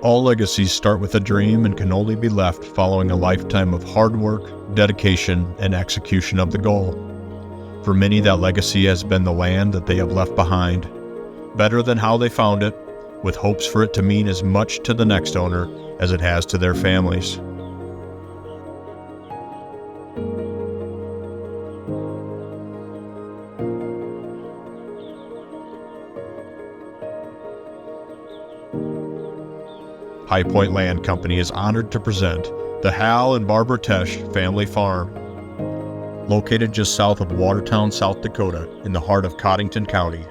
All legacies start with a dream and can only be left following a lifetime of hard work, dedication, and execution of the goal. For many, that legacy has been the land that they have left behind, better than how they found it, with hopes for it to mean as much to the next owner as it has to their families. High Point Land Company is honored to present the Hal and Barbara Tesch Family Farm, located just south of Watertown, South Dakota, in the heart of Codington County.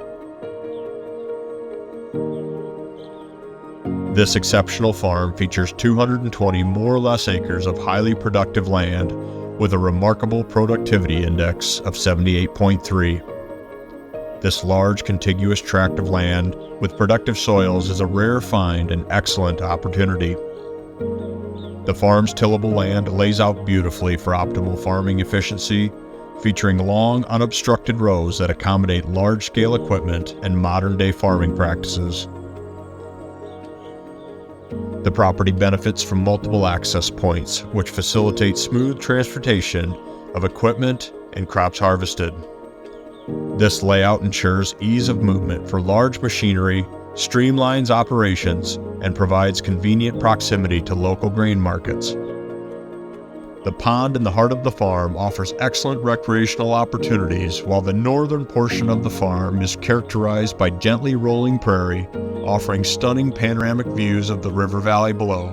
This exceptional farm features 220 more or less acres of highly productive land with a remarkable productivity index of 78.3. This large contiguous tract of land with productive soils is a rare find and excellent opportunity. The farm's tillable land lays out beautifully for optimal farming efficiency, featuring long, unobstructed rows that accommodate large-scale equipment and modern-day farming practices. The property benefits from multiple access points, which facilitate smooth transportation of equipment and crops harvested. This layout ensures ease of movement for large machinery, streamlines operations, and provides convenient proximity to local grain markets. The pond in the heart of the farm offers excellent recreational opportunities, while the northern portion of the farm is characterized by gently rolling prairie, offering stunning panoramic views of the river valley below.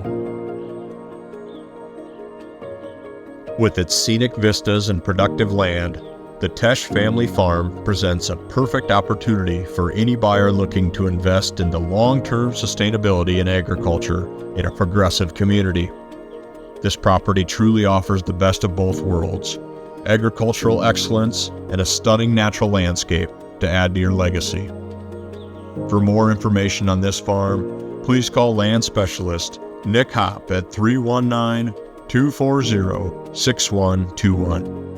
With its scenic vistas and productive land, the Tesch family farm presents a perfect opportunity for any buyer looking to invest in the long-term sustainability in agriculture in a progressive community. This property truly offers the best of both worlds: agricultural excellence and a stunning natural landscape to add to your legacy. For more information on this farm, please call land specialist Nick Hopp at 319-240-6121.